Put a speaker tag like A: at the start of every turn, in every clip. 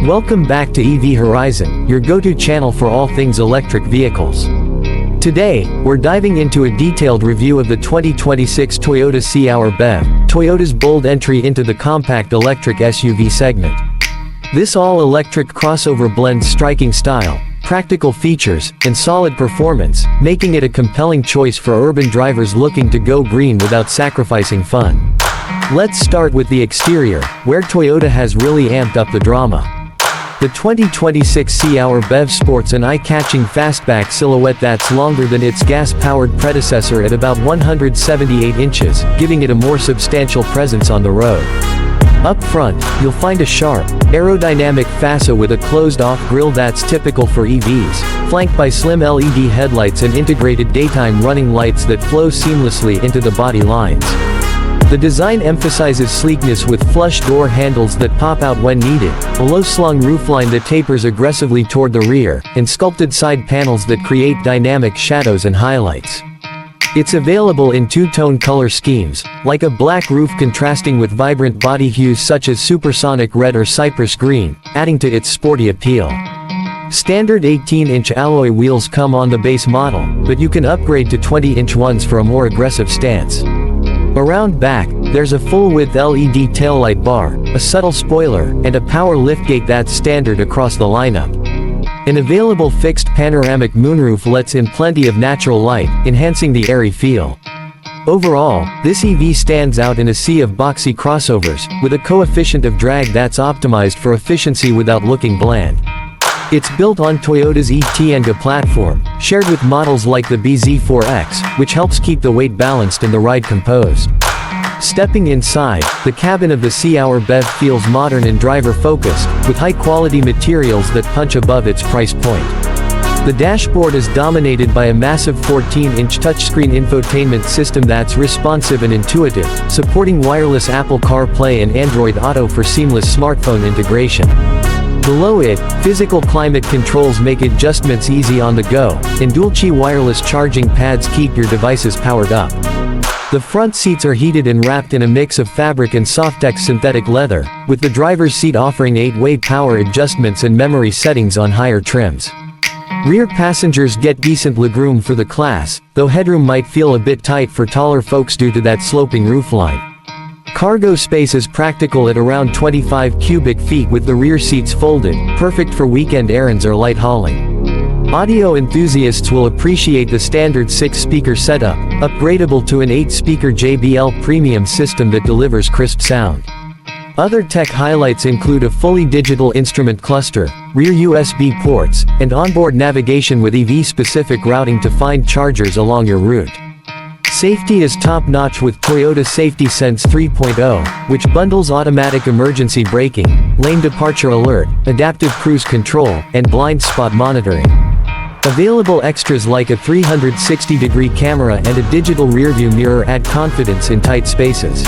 A: Welcome back to EV Horizon, your go-to channel for all things electric vehicles. Today, we're diving into a detailed review of the 2026 Toyota C-HR BEV, Toyota's bold entry into the compact electric SUV segment. This all-electric crossover blends striking style, practical features, and solid performance, making it a compelling choice for urban drivers looking to go green without sacrificing fun. Let's start with the exterior, where Toyota has really amped up the drama. The 2026 C-HR BEV sports an eye-catching fastback silhouette that's longer than its gas-powered predecessor at about 178 inches, giving it a more substantial presence on the road. Up front, you'll find a sharp, aerodynamic fascia with a closed-off grille that's typical for EVs, flanked by slim LED headlights and integrated daytime running lights that flow seamlessly into the body lines. The design emphasizes sleekness with flush door handles that pop out when needed, a low-slung roofline that tapers aggressively toward the rear, and sculpted side panels that create dynamic shadows and highlights. It's available in two-tone color schemes, like a black roof contrasting with vibrant body hues such as supersonic red or cypress green, adding to its sporty appeal. Standard 18-inch alloy wheels come on the base model, but you can upgrade to 20-inch ones for a more aggressive stance. Around back, there's a full-width LED taillight bar, a subtle spoiler, and a power liftgate that's standard across the lineup. An available fixed panoramic moonroof lets in plenty of natural light, enhancing the airy feel. Overall, this EV stands out in a sea of boxy crossovers, with a coefficient of drag that's optimized for efficiency without looking bland. It's built on Toyota's e-TNGA platform, shared with models like the bZ4X, which helps keep the weight balanced and the ride composed. Stepping inside, the cabin of the C-HR BEV feels modern and driver-focused, with high-quality materials that punch above its price point. The dashboard is dominated by a massive 14-inch touchscreen infotainment system that's responsive and intuitive, supporting wireless Apple CarPlay and Android Auto for seamless smartphone integration. Below it, physical climate controls make adjustments easy on the go, and dual-chi wireless charging pads keep your devices powered up. The front seats are heated and wrapped in a mix of fabric and Softex synthetic leather, with the driver's seat offering 8-way power adjustments and memory settings on higher trims. Rear passengers get decent legroom for the class, though headroom might feel a bit tight for taller folks due to that sloping roofline. Cargo space is practical at around 25 cubic feet with the rear seats folded, perfect for weekend errands or light hauling. Audio enthusiasts will appreciate the standard 6-speaker setup, upgradable to an 8-speaker JBL premium system that delivers crisp sound. Other tech highlights include a fully digital instrument cluster, rear USB ports, and onboard navigation with EV-specific routing to find chargers along your route. Safety is top-notch with Toyota Safety Sense 3.0, which bundles automatic emergency braking, lane departure alert, adaptive cruise control, and blind spot monitoring. Available extras like a 360-degree camera and a digital rearview mirror add confidence in tight spaces.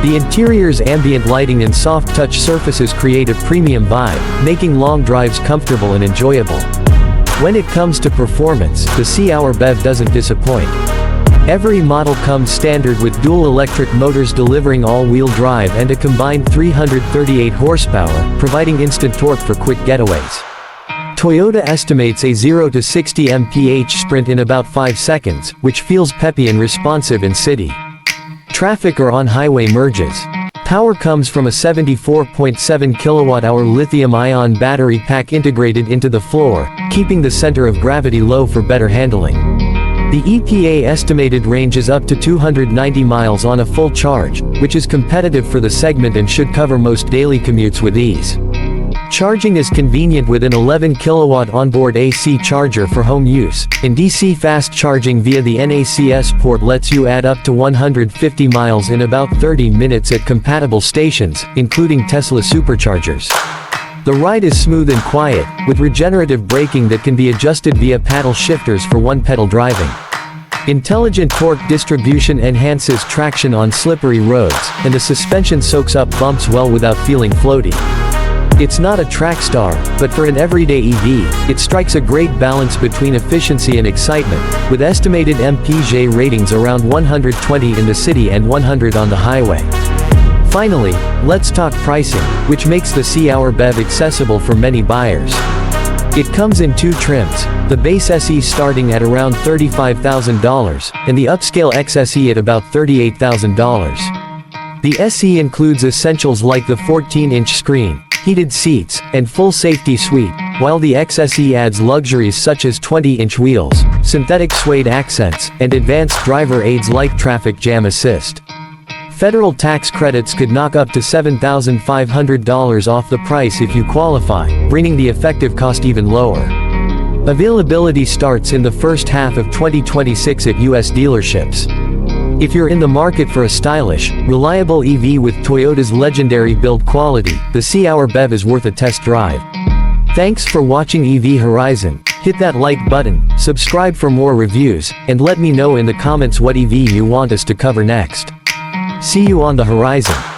A: The interior's ambient lighting and soft touch surfaces create a premium vibe, making long drives comfortable and enjoyable. When it comes to performance, the C-HR BEV doesn't disappoint. Every model comes standard with dual electric motors delivering all-wheel drive and a combined 338 horsepower, providing instant torque for quick getaways. Toyota estimates a 0 to 60 mph sprint in about 5 seconds, which feels peppy and responsive in city traffic or on-highway merges. Power comes from a 74.7 kWh lithium-ion battery pack integrated into the floor, keeping the center of gravity low for better handling. The EPA estimated range is up to 290 miles on a full charge, which is competitive for the segment and should cover most daily commutes with ease. Charging is convenient with an 11 kW onboard AC charger for home use, and DC fast charging via the NACS port lets you add up to 150 miles in about 30 minutes at compatible stations, including Tesla superchargers. The ride is smooth and quiet, with regenerative braking that can be adjusted via paddle shifters for one-pedal driving. Intelligent torque distribution enhances traction on slippery roads, and the suspension soaks up bumps well without feeling floaty. It's not a track star, but for an everyday EV, it strikes a great balance between efficiency and excitement, with estimated MPG ratings around 120 in the city and 100 on the highway. Finally, let's talk pricing, which makes the C-HR BEV accessible for many buyers. It comes in two trims, the base SE starting at around $35,000, and the upscale XSE at about $38,000. The SE includes essentials like the 14-inch screen, heated seats, and full safety suite, while the XSE adds luxuries such as 20-inch wheels, synthetic suede accents, and advanced driver aids like traffic jam assist. Federal tax credits could knock up to $7,500 off the price if you qualify, bringing the effective cost even lower. Availability starts in the first half of 2026 at US dealerships. If you're in the market for a stylish, reliable EV with Toyota's legendary build quality, the C-HR BEV is worth a test drive. Thanks for watching EV Horizon. Hit that like button, subscribe for more reviews, and let me know in the comments what EV you want us to cover next. See you on the horizon.